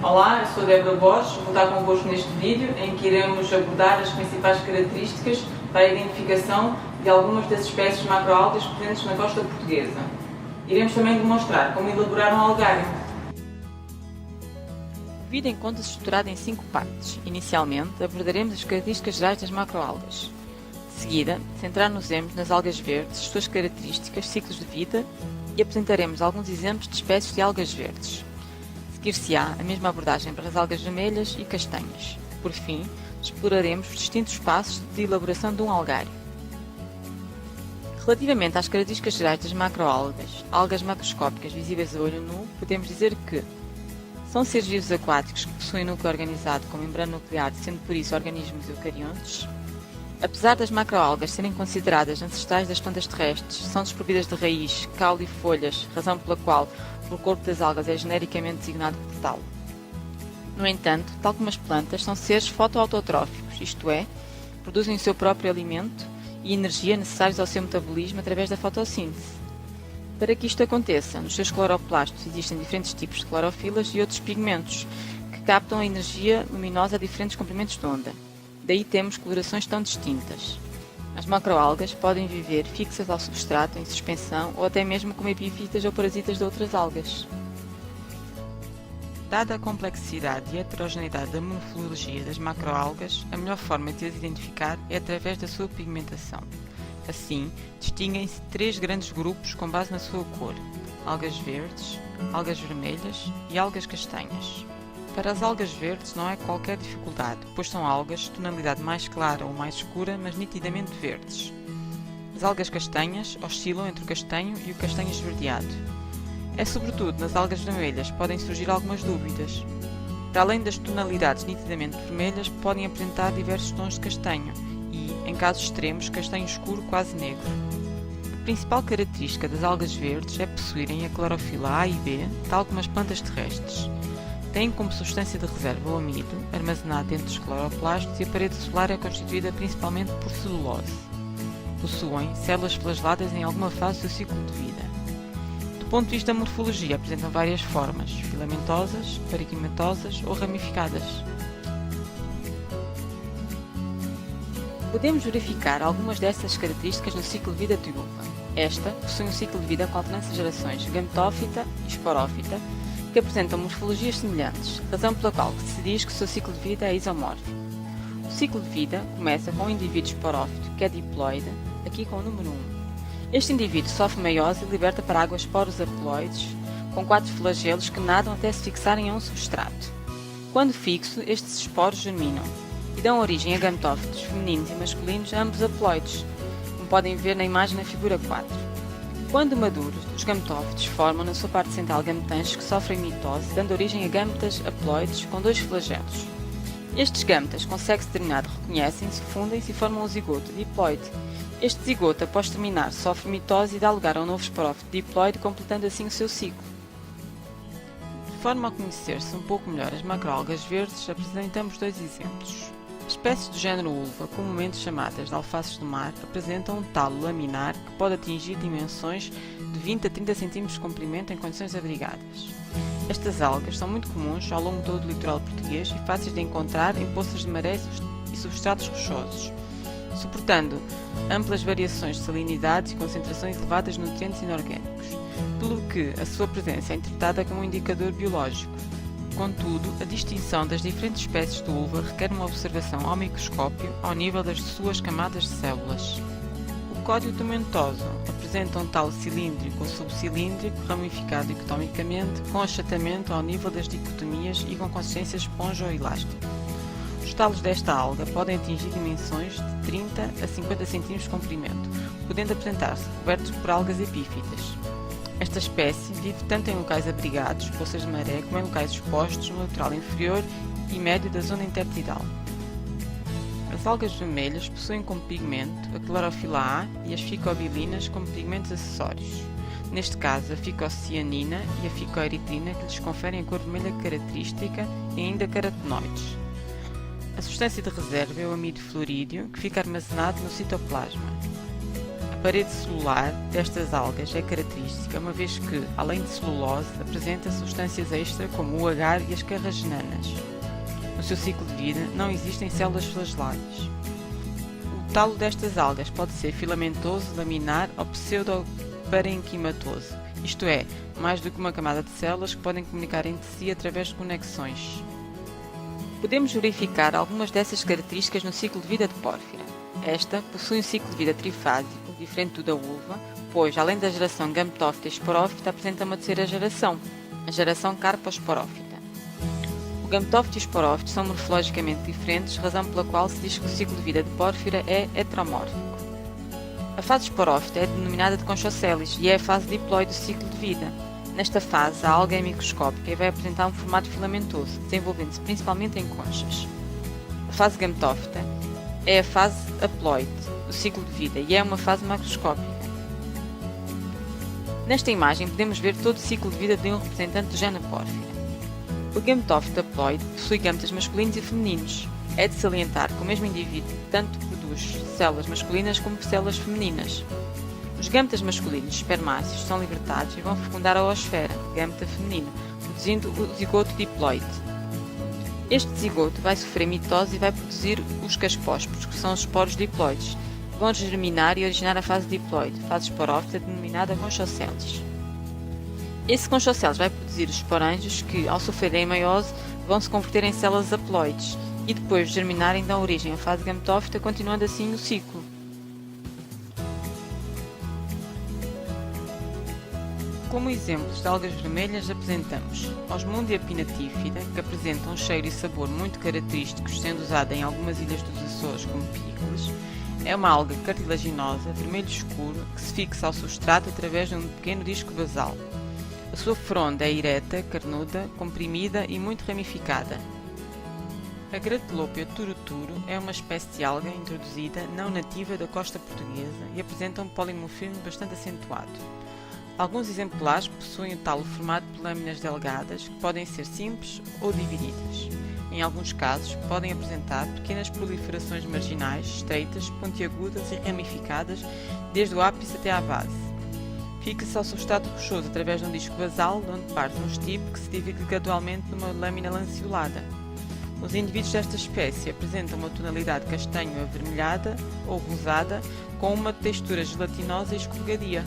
Olá, eu sou Débora Borges, vou estar convosco neste vídeo em que iremos abordar as principais características para a identificação de algumas das espécies macroalgas presentes na costa portuguesa. Iremos também demonstrar como elaborar um algário. O vídeo encontra-se estruturado em 5 partes. Inicialmente, abordaremos as características gerais das macroalgas. De seguida, centrar-nos-emos nas algas verdes, suas características, ciclos de vida e apresentaremos alguns exemplos de espécies de algas verdes. Seguir-se-á a mesma abordagem para as algas vermelhas e castanhas. Por fim, exploraremos os distintos passos de elaboração de um algário. Relativamente às características gerais das macroalgas, algas macroscópicas visíveis a olho nu, podemos dizer que são seres vivos aquáticos que possuem núcleo organizado com membrana nuclear, sendo por isso organismos eucariontes. Apesar das macroalgas serem consideradas ancestrais das plantas terrestres, são desprovidas de raiz, caule e folhas, razão pela qual o corpo das algas é genericamente designado por tal. No entanto, tal como as plantas, são seres fotoautotróficos, isto é, produzem o seu próprio alimento e energia necessários ao seu metabolismo através da fotossíntese. Para que isto aconteça, nos seus cloroplastos existem diferentes tipos de clorofilas e outros pigmentos que captam a energia luminosa a diferentes comprimentos de onda. Daí temos colorações tão distintas. As macroalgas podem viver fixas ao substrato, em suspensão ou até mesmo como epífitas ou parasitas de outras algas. Dada a complexidade e heterogeneidade da morfologia das macroalgas, a melhor forma de as identificar é através da sua pigmentação. Assim, distinguem-se 3 grandes grupos com base na sua cor: algas verdes, algas vermelhas e algas castanhas. Para as algas verdes não há qualquer dificuldade, pois são algas de tonalidade mais clara ou mais escura, mas nitidamente verdes. As algas castanhas oscilam entre o castanho e o castanho esverdeado. É sobretudo nas algas vermelhas que podem surgir algumas dúvidas. Para além das tonalidades nitidamente vermelhas, podem apresentar diversos tons de castanho e, em casos extremos, castanho escuro quase negro. A principal característica das algas verdes é possuírem a clorofila A e B, tal como as plantas terrestres. Têm como substância de reserva o amido, armazenado dentro dos cloroplastos, e a parede solar é constituída principalmente por celulose. Possuem células flageladas em alguma fase do seu ciclo de vida. Do ponto de vista da morfologia, apresentam várias formas: filamentosas, paraquimatosas ou ramificadas. Podemos verificar algumas dessas características no ciclo de vida de uva. Esta possui um ciclo de vida com alternância de gerações gametófita e esporófita, que apresentam morfologias semelhantes, razão pela qual se diz que o seu ciclo de vida é isomórfico. O ciclo de vida começa com um indivíduo esporófito, que é diploide, aqui com o número 1. Este indivíduo sofre meiose e liberta para a água esporos haploides, com 4 flagelos que nadam até se fixarem a um substrato. Quando fixo, estes esporos germinam e dão origem a gametófitos femininos e masculinos, ambos haploides, como podem ver na imagem na figura 4. Quando maduros, os gametófitos formam na sua parte central gametanches que sofrem mitose, dando origem a gametas haploides com 2 flagelos. Estes gametas, com sexo determinado, reconhecem-se, fundem-se e formam um zigoto diploide. Este zigoto, após terminar, sofre mitose e dá lugar a um novo esporófito diploide, completando assim o seu ciclo. De forma a conhecer-se um pouco melhor as macroalgas verdes, apresentamos 2 exemplos. Espécies do género ulva, comumente chamadas de alfaces do mar, apresentam um talo laminar que pode atingir dimensões de 20 a 30 cm de comprimento em condições abrigadas. Estas algas são muito comuns ao longo de todo o litoral português e fáceis de encontrar em poças de maré e substratos rochosos, suportando amplas variações de salinidades e concentrações elevadas de nutrientes inorgânicos, pelo que a sua presença é interpretada como um indicador biológico. Contudo, a distinção das diferentes espécies de ulva requer uma observação ao microscópio ao nível das suas camadas de células. O códio tomentoso apresenta um talo cilíndrico ou subcilíndrico, ramificado dicotomicamente, com achatamento ao nível das dicotomias e com consistência esponja ou elástica. Os talos desta alga podem atingir dimensões de 30 a 50 cm de comprimento, podendo apresentar-se cobertos por algas epífitas. Esta espécie vive tanto em locais abrigados, poças de maré, como em locais expostos no litoral inferior e médio da zona intertidal. As algas vermelhas possuem como pigmento a clorofila A e as ficobilinas como pigmentos acessórios. Neste caso, a ficocianina e a ficoeritrina, que lhes conferem a cor vermelha característica, e ainda carotenoides. A substância de reserva é o amido fluorídeo, que fica armazenado no citoplasma. A parede celular destas algas é característica, uma vez que, além de celulose, apresenta substâncias extra como o agar e as carraginanas. No seu ciclo de vida, não existem células flageladas. O talo destas algas pode ser filamentoso, laminar ou pseudoparenquimatoso, isto é, mais do que uma camada de células que podem comunicar entre si através de conexões. Podemos verificar algumas dessas características no ciclo de vida de Pórfira. Esta possui um ciclo de vida trifásico, diferente do da uva, pois, além da geração gametófita e esporófita, apresenta uma terceira geração, a geração carposporófita. O gametófito e o esporófito são morfologicamente diferentes, razão pela qual se diz que o ciclo de vida de Pórfira é heteromórfico. A fase esporófita é denominada de conchocélis e é a fase diploide do ciclo de vida. Nesta fase, a alga é microscópica e vai apresentar um formato filamentoso, desenvolvendo-se principalmente em conchas. A fase gametófita é a fase haploide do ciclo de vida e é uma fase macroscópica. Nesta imagem podemos ver todo o ciclo de vida de um representante do género Pórfira. O gametófito haploide possui gametas masculinos e femininos. É de salientar que o mesmo indivíduo tanto produz células masculinas como células femininas. Os gametas masculinos espermáceos são libertados e vão fecundar a oosfera, gameta feminino, produzindo o zigoto diploide. Este zigoto vai sofrer mitose e vai produzir os caspósporos, que são os esporos diploides, que vão germinar e originar a fase diploide, fase esporófita denominada conchoceles. Esse conchoceles vai produzir os esporângios que, ao sofrerem meiose, vão se converter em células haploides e depois de germinarem dão origem à fase gametófita, continuando assim o ciclo. Como exemplos de algas vermelhas apresentamos Osmundia pinnatifida, que apresenta um cheiro e sabor muito característicos, sendo usada em algumas ilhas dos Açores como picles. É uma alga cartilaginosa, vermelho escuro, que se fixa ao substrato através de um pequeno disco basal. A sua fronda é ereta, carnuda, comprimida e muito ramificada. A Gratelopia turuturo é uma espécie de alga introduzida, não nativa da costa portuguesa e apresenta um polimorfismo bastante acentuado. Alguns exemplares possuem o talo formado por lâminas delgadas que podem ser simples ou divididas. Em alguns casos, podem apresentar pequenas proliferações marginais, estreitas, pontiagudas e ramificadas desde o ápice até à base. Fixa-se ao substrato rochoso através de um disco basal, de onde parte um estipe que se divide gradualmente numa lâmina lanceolada. Os indivíduos desta espécie apresentam uma tonalidade castanho-avermelhada ou rosada, com uma textura gelatinosa e escorregadia.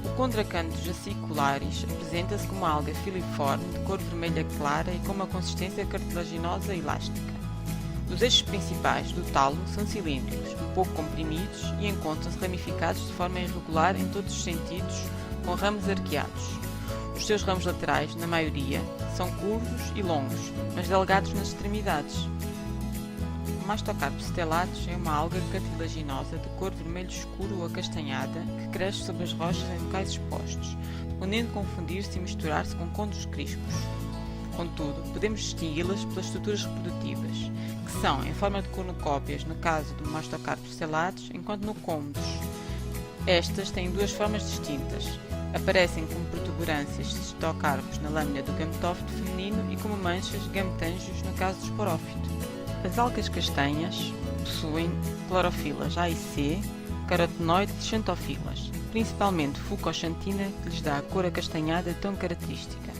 O Chondrocanthes acicularis apresenta-se como uma alga filiforme, de cor vermelha clara e com uma consistência cartilaginosa e elástica. Os eixos principais do talo são cilíndricos, um pouco comprimidos e encontram-se ramificados de forma irregular em todos os sentidos, com ramos arqueados. Os seus ramos laterais, na maioria, são curvos e longos, mas delgados nas extremidades. O Mastocarpus stellatus é uma alga cartilaginosa de cor vermelho escuro ou acastanhada que cresce sobre as rochas em locais expostos, podendo confundir-se e misturar-se com condos crispos. Contudo, podemos distingui-las pelas estruturas reprodutivas, que são em forma de cornucópias no caso do Mastocarpus stellatus, enquanto no Combus. Estas têm duas formas distintas. Aparecem como protuberâncias cistocarpos na lâmina do gametófito feminino e como manchas gametângios no caso do esporófito. As algas castanhas possuem clorofilas A e C, carotenoide e xantofilas, principalmente fucoxantina, que lhes dá a cor acastanhada tão característica.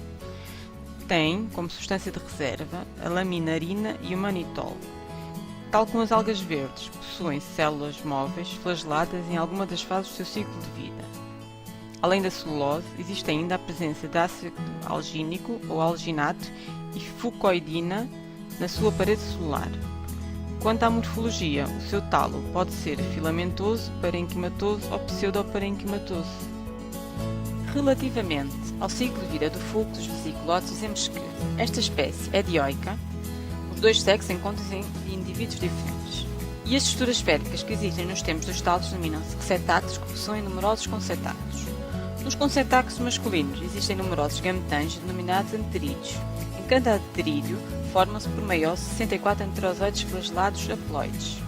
Têm, como substância de reserva, a laminarina e o manitol. Tal como as algas verdes, possuem células móveis flageladas em alguma das fases do seu ciclo de vida. Além da celulose, existe ainda a presença de ácido algínico ou alginato e fucoidina na sua parede celular. Quanto à morfologia, o seu talo pode ser filamentoso, parenquimatoso ou pseudoparenquimatoso. Relativamente ao ciclo de vida do fulcro dos vesiculotes, dizemos que esta espécie é dioica, os dois sexos encontram-se em indivíduos diferentes, e as estruturas esféricas que existem nos tempos dos talos denominam-se recetáculos, que possuem numerosos concetáculos. Nos concetáculos masculinos existem numerosos gametângios denominados anterídeos. Em cada anterídeo formam-se por meiose 64 anterozoides flagelados haploides.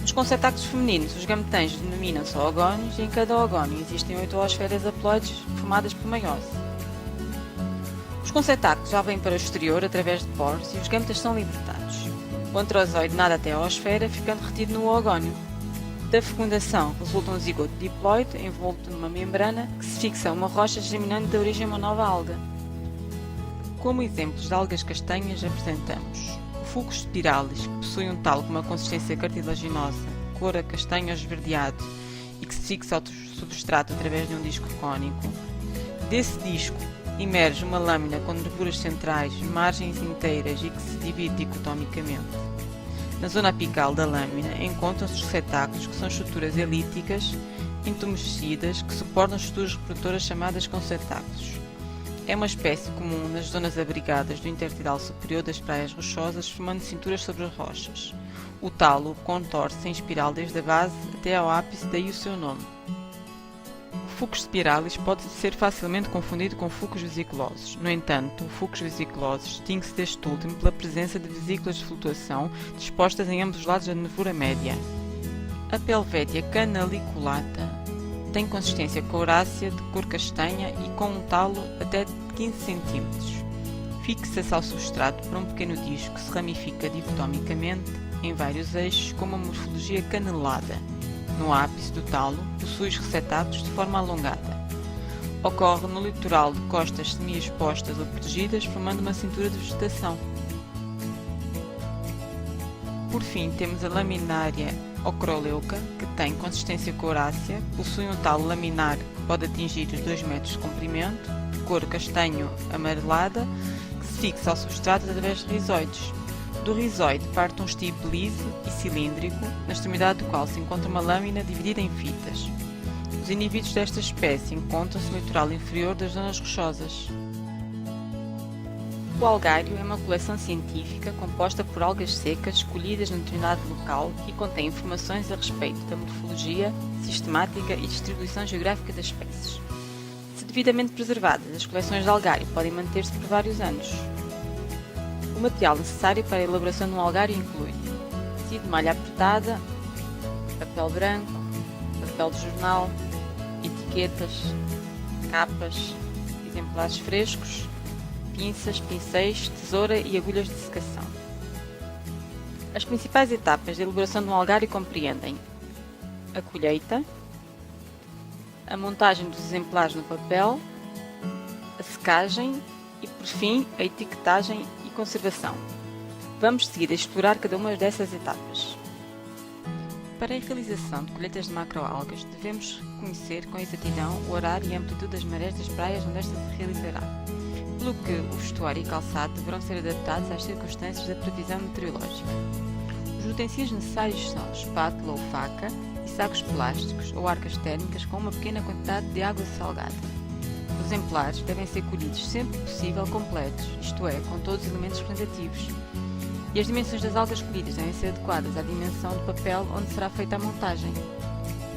Nos concetáculos femininos, os gametângios denominam-se oogónios e em cada oogónio existem 8 oosferas haploides formadas por meiose. Os concetáculos já vêm para o exterior através de poros e os gametas são libertados. O anterozoide nada até a oosfera, ficando retido no oogónio. Da fecundação resulta um zigoto diploide envolto numa membrana que se fixa a uma rocha germinante de origem a uma nova alga. Como exemplos de algas castanhas apresentamos o Fucus spiralis, que possui um talo com uma consistência cartilaginosa, cor a castanho esverdeado e que se fixa ao substrato através de um disco cônico. Desse disco emerge uma lâmina com nervuras centrais, margens inteiras e que se divide dicotomicamente. Na zona apical da lâmina encontram-se os receptáculos, que são estruturas elípticas intumescidas que suportam as estruturas reprodutoras chamadas concertáculos. É uma espécie comum nas zonas abrigadas do intertidal superior das praias rochosas, formando cinturas sobre as rochas. O talo contorce em espiral desde a base até ao ápice, daí o seu nome. O Fucus spiralis pode ser facilmente confundido com Fucus vesiculosus. No entanto, o Fucus vesiculosus distingue-se deste último pela presença de vesículas de flutuação dispostas em ambos os lados da nervura média. A Pelvetia canaliculata tem consistência caurácea de cor castanha e com um talo até de 15 cm. Fixa-se ao substrato por um pequeno disco que se ramifica dicotomicamente em vários eixos com uma morfologia canelada. No ápice do talo, possui os receptáculos de forma alongada. Ocorre no litoral de costas semi-expostas ou protegidas, formando uma cintura de vegetação. Por fim, temos a laminária ocroleuca, que tem consistência caurácea, possui um talo laminar que pode atingir os 2 metros de comprimento, de cor castanho amarelada, que se fixa ao substrato através de rizoides. Do rizoide parte um estipe liso e cilíndrico, na extremidade do qual se encontra uma lâmina dividida em fitas. Os indivíduos desta espécie encontram-se no litoral inferior das zonas rochosas. O algário é uma coleção científica composta por algas secas escolhidas num determinado local e contém informações a respeito da morfologia, sistemática e distribuição geográfica das espécies. Se devidamente preservadas, as coleções de algário podem manter-se por vários anos. O material necessário para a elaboração de um algário inclui tecido de malha apertada, papel branco, papel de jornal, etiquetas, capas, exemplares frescos, pinças, pincéis, tesoura e agulhas de secação. As principais etapas da elaboração de um algário compreendem a colheita, a montagem dos exemplares no papel, a secagem e, por fim, a etiquetagem e conservação. Vamos seguir a explorar cada uma dessas etapas. Para a realização de colheitas de macroalgas, devemos conhecer com exatidão o horário e a amplitude das marés das praias onde esta se realizará, pelo que o vestuário e calçado deverão ser adaptados às circunstâncias da previsão meteorológica. Os utensílios necessários são espátula ou faca e sacos plásticos ou arcas térmicas com uma pequena quantidade de água salgada. Os exemplares devem ser colhidos sempre que possível completos, isto é, com todos os elementos representativos. E as dimensões das algas colhidas devem ser adequadas à dimensão do papel onde será feita a montagem.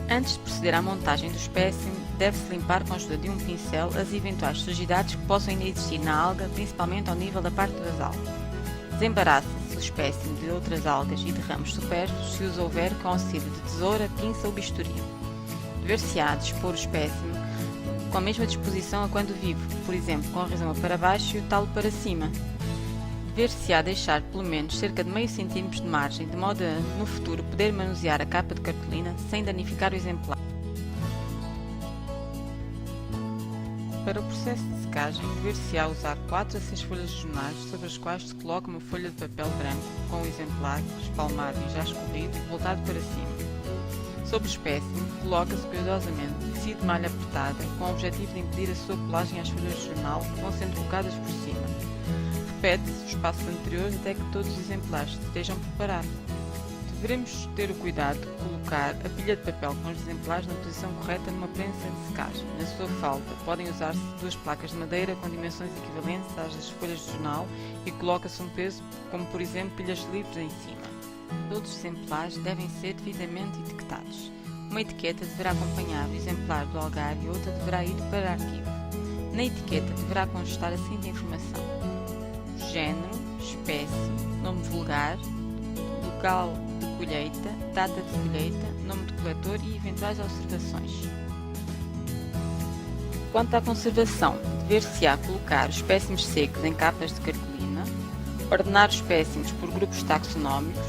Antes de proceder à montagem do espécime, deve-se limpar com a ajuda de um pincel as eventuais sujidades que possam ainda existir na alga, principalmente ao nível da parte basal. Desembaraça-se o espécime de outras algas e de ramos supérfluos, se os houver, com auxílio de tesoura, pinça ou bisturi. Dever-se-á dispor o espécime com a mesma disposição a quando vivo, por exemplo, com a rizoma para baixo e o talo para cima. Dever-se-á deixar pelo menos cerca de meio centímetro de margem, de modo a, no futuro, poder manusear a capa de cartolina sem danificar o exemplar. Para o processo de secagem, dever-se-á usar 4 a 6 folhas de jornais sobre as quais se coloca uma folha de papel branco com o exemplar espalmado e já escorrido e voltado para cima. Sobre o espécime, coloca-se cuidadosamente tecido de malha apertada com o objetivo de impedir a sua colagem às folhas de jornal que vão sendo colocadas por cima. Repete-se os passos anteriores até que todos os exemplares estejam preparados. Devemos ter o cuidado de colocar a pilha de papel com os exemplares na posição correta numa prensa de secagem. Na sua falta, podem usar-se 2 placas de madeira com dimensões equivalentes às das folhas de jornal e coloca-se um peso, como por exemplo pilhas livres em cima. Todos os exemplares devem ser devidamente etiquetados. Uma etiqueta deverá acompanhar o exemplar do algário e outra deverá ir para arquivo. Na etiqueta deverá constar a seguinte informação: género, espécie, nome vulgar, local de colheita, data de colheita, nome do coletor e eventuais observações. Quanto à conservação, dever-se-á colocar os espécimes secos em capas de cartolina, ordenar os espécimes por grupos taxonómicos,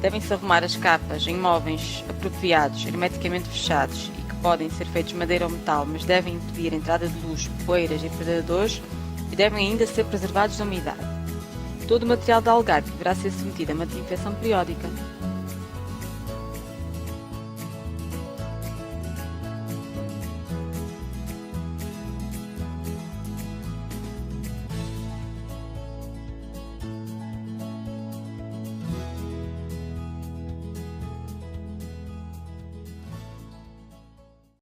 Devem-se arrumar as capas em móveis apropriados, hermeticamente fechados e que podem ser feitos de madeira ou metal, mas devem impedir a entrada de luz, poeiras e predadores e devem ainda ser preservados da umidade. Todo o material da algarve deverá ser submetido a uma desinfecção periódica.